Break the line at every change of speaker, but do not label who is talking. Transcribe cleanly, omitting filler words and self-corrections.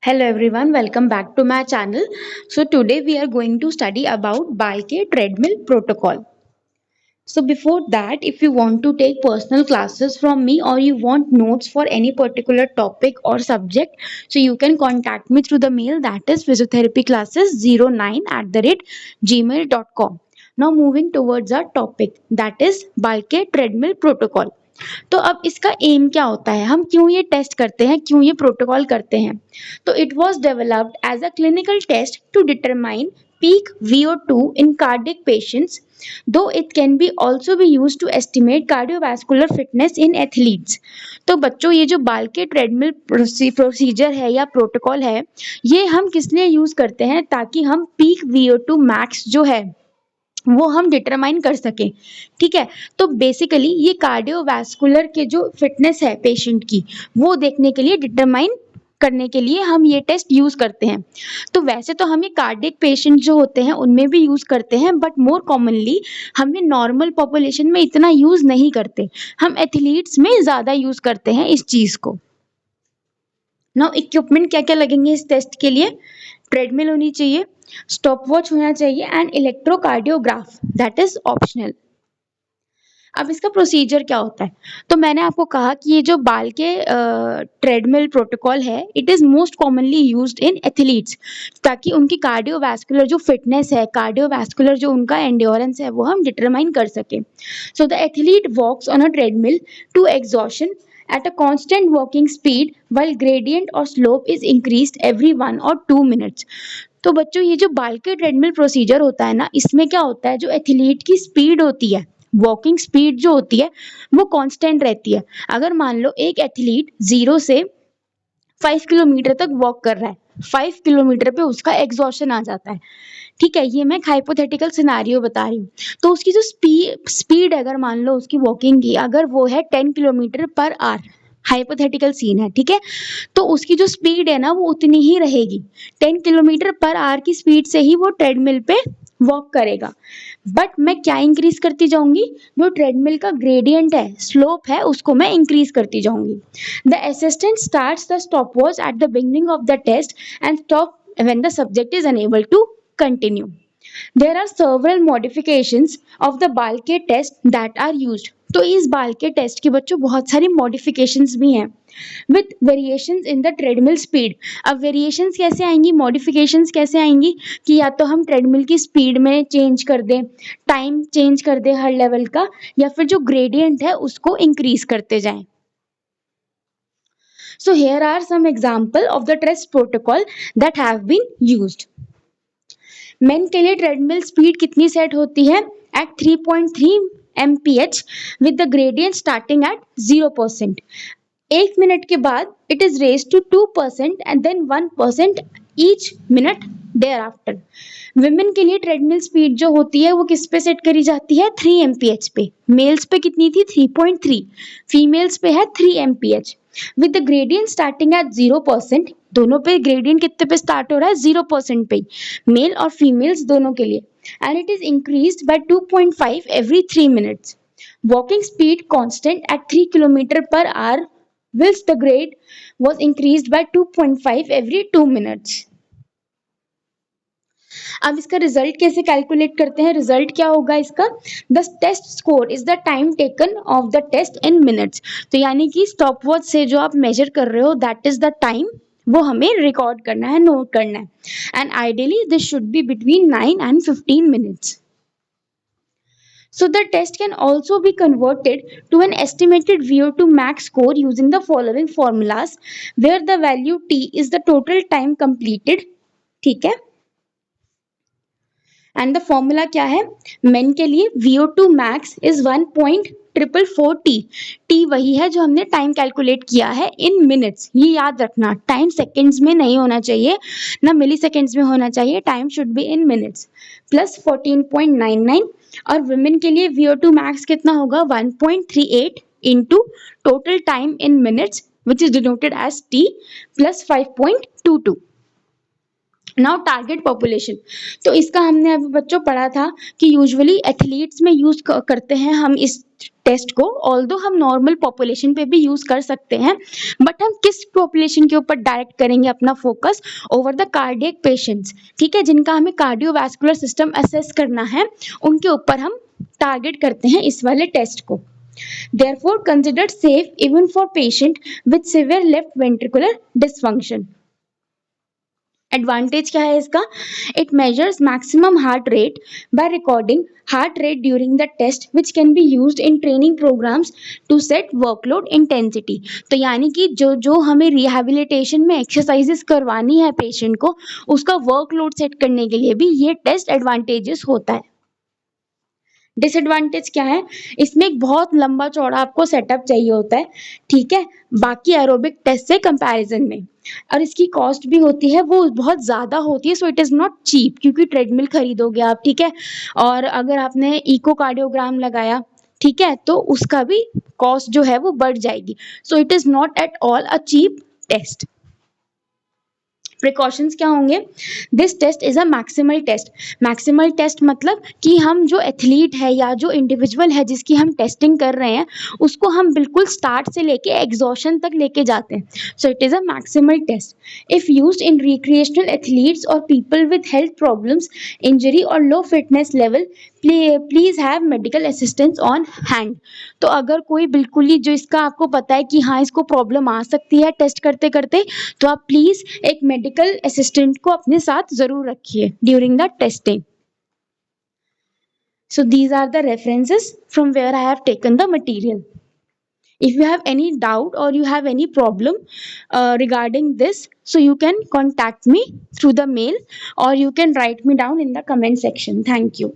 Hello everyone, welcome back to my channel. So today we are going to study about Balke treadmill protocol. So before that, if you want to take personal classes from me or you want notes for any particular topic or subject, so you can contact me through the mail that is physiotherapyclasses09@gmail.com. Now moving towards our topic that is Balke treadmill protocol. तो अब इसका M क्या होता है, हम क्यों ये test करते हैं, क्यों ये प्रोटोकॉल करते हैं? तो it was developed as a clinical test to determine peak VO2 in cardiac patients, though it can be also be used to estimate cardiovascular fitness in athletes. तो बच्चों ये जो बाल्के ट्रेडमिल प्रोसीजर है या प्रोटोकॉल है, ये हम किस लिए यूज करते हैं? ताकि हम पीक VO2 मैक्स जो है वो हम डिटरमाइन कर सकें। ठीक है, तो बेसिकली ये कार्डियोवैस्कुलर के जो फिटनेस है पेशेंट की, वो देखने के लिए, डिटरमाइन करने के लिए हम ये टेस्ट यूज करते हैं। तो वैसे तो हम ये कार्डियक पेशेंट जो होते हैं उनमें भी यूज करते हैं, बट मोर कॉमनली हम ये नॉर्मल पॉपुलेशन में इतना यूज नहीं करते, हम एथलीट्स में ज्यादा यूज करते हैं इस चीज को। नाउ इक्विपमेंट क्या क्या लगेंगे इस टेस्ट के लिए? ट्रेडमिल होनी चाहिए, स्टॉप वॉच होना चाहिए and electrocardiograph that is optional. अब इसका प्रोसीजर क्या होता है? तो मैंने आपको कहा कि ये जो बाल के ट्रेडमिल प्रोटोकॉल है, it is most commonly used in athletes, ताकि उनकी कार्डियोवैस्कुलर जो फिटनेस है, कार्डियोवैस्कुलर जो उनका एंड्योरेंस है, वो हम डिटरमाइन कर सके। So the athlete walks on a treadmill to exhaustion at a constant walking speed while gradient or slope is increased every 1 or 2 minutes. तो बच्चों ये जो बाल्के ट्रेडमिल प्रोसीजर होता है ना, इसमें क्या होता है, जो एथलीट की स्पीड होती है, वॉकिंग स्पीड जो होती है वो कांस्टेंट रहती है। अगर मान लो एक एथलीट 0 से 5 किलोमीटर तक वॉक कर रहा है, 5 किलोमीटर पे उसका एग्जॉशन आ जाता है। ठीक है, ये मैं हाइपोथेटिकल सिनारियो बता रही हूँ। तो उसकी जो स्पीड अगर मान लो उसकी वॉकिंग की अगर वो है 10 kilometre per hour, hypothetical scene है, ठीक है, तो उसकी जो स्पीड है ना वो उतनी ही रहेगी, 10 किलोमीटर पर आवर की स्पीड से ही वो ट्रेडमिल पे वॉक करेगा। बट मैं क्या इंक्रीज करती जाऊंगी? जो ट्रेडमिल का ग्रेडियंट है, स्लोप है, उसको मैं इंक्रीज करती जाऊंगी। The assistant starts the stopwatch at the beginning of the test and stop when the subject is unable to continue. There are several modifications of the Balke test that are used. तो इस बाल्के test के बच्चों बहुत सारी modifications भी हैं with variations in the treadmill speed. अब variations कैसे आएंगी, मॉडिफिकेशंस कैसे आएंगी कि या तो हम ट्रेडमिल की स्पीड में चेंज कर दें, टाइम चेंज कर दें हर लेवल का, या फिर जो ग्रेडियंट है उसको इंक्रीज करते जाएं। So here are some example of the test protocol that have been used. Men के लिए ट्रेडमिल स्पीड कितनी सेट होती है? At 3.3 mph with the gradient starting at 0%। 1 minute के बाद it is raise to 2% and then 1% each minute thereafter. Women के लिए treadmill speed जो होती है वो किस पे सेट करी जाती है? 3 mph पे। मेल्स पे कितनी थी? 3.3। फीमेल्स पे है 3 mph with the gradient starting at 0%। दोनों पे ग्रेडियंट कितने पे स्टार्ट हो रहा है? 0% पे, मेल और फीमेल्स दोनों के लिए। And it is increased by 2.5 every 3 minutes. Walking speed constant eight 3 kilometre per hour whilst the grade was increased by 2.5 every 2 minutes. अब इसका रिजल्ट कैसे कैलकुलेट करते हैं? रिजल्ट क्या होगा इसका? The test score is the time taken of the test in minutes. तो यानी कि स्टॉप वॉच से जो आप मेजर कर रहे हो दैट इज द टाइम, वो हमें रिकॉर्ड करना है, नोट करना है। And ideally this should be between 9 and 15 minutes. So the test can also be converted to an estimated VO2 max score using the following formulas, where the value T is the total time completed. ठीक है, and the formula क्या है? Main के लिए VO2 max is 1.444 T। T वही है जो हमने टाइम कैलकुलेट किया है इन मिनट्स। ये याद रखना, टाइम सेकेंड्स में नहीं होना चाहिए, ना मिली सेकेंड्स में होना चाहिए, time should be in minutes. Plus 14.99। और वुमेन के लिए VO2 मैक्स कितना होगा? 1.38 into total time in minutes which is denoted as T plus 5.22। Now target population, तो इसका हमने अभी बच्चों पढ़ा था कि यूजुअली एथलीट्स में यूज करते हैं हम इस टेस्ट को, ऑल्दो हम नॉर्मल पॉपुलेशन पे भी यूज कर सकते हैं, बट हम किस पॉपुलेशन के ऊपर डायरेक्ट करेंगे अपना focus? Over the cardiac patients, ठीक है, जिनका हमें कार्डियोवैस्कुलर सिस्टम असेस करना है, उनके ऊपर हम टारगेट करते हैं इस वाले टेस्ट को। Therefore considered safe even for patient with severe left ventricular dysfunction. Advantage क्या है इसका? It measures maximum heart rate by recording heart rate during the test which can be used in training programmes to set workload intensity. तो यानी कि जो जो हमें rehabilitation में एक्सरसाइजेस करवानी है पेशेंट को, उसका वर्कलोड सेट करने के लिए भी ये टेस्ट एडवांटेजेस होता है। डिसएडवांटेज क्या है? इसमें एक बहुत लंबा चौड़ा आपको सेटअप चाहिए होता है, ठीक है, बाकी एरोबिक टेस्ट से कंपैरिजन में, और इसकी कॉस्ट भी होती है वो बहुत ज़्यादा होती है, so it is not cheap, क्योंकि ट्रेडमिल खरीदोगे आप, ठीक है, और अगर आपने इकोकार्डियोग्राम लगाया, ठीक है, तो उसका भी कॉस्ट जो है वो बढ़ जाएगी, so it is not at all a cheap test. Precautions क्या होंगे? This test is a maximal test. Maximal test मतलब कि हम जो एथलीट है या जो इंडिविजुअल है जिसकी हम टेस्टिंग कर रहे हैं, उसको हम बिल्कुल स्टार्ट से लेके एग्जॉशन तक लेके जाते हैं, so it is a maximal test. If used in recreational athletes और people with health problems, injury और low fitness level, please have medical assistance on hand. तो अगर कोई बिल्कुल ही जो इसका आपको पता है कि हाँ इसको प्रॉब्लम आ सकती है टेस्ट करते करते, तो आप प्लीज एक मेडिकल असिस्टेंट को अपने साथ जरूर रखिए during the testing. So these are the references from where I have taken the material. If you have any doubt or you have any problem regarding this, so you can contact me through the mail or you can write me down in the comment section. Thank you.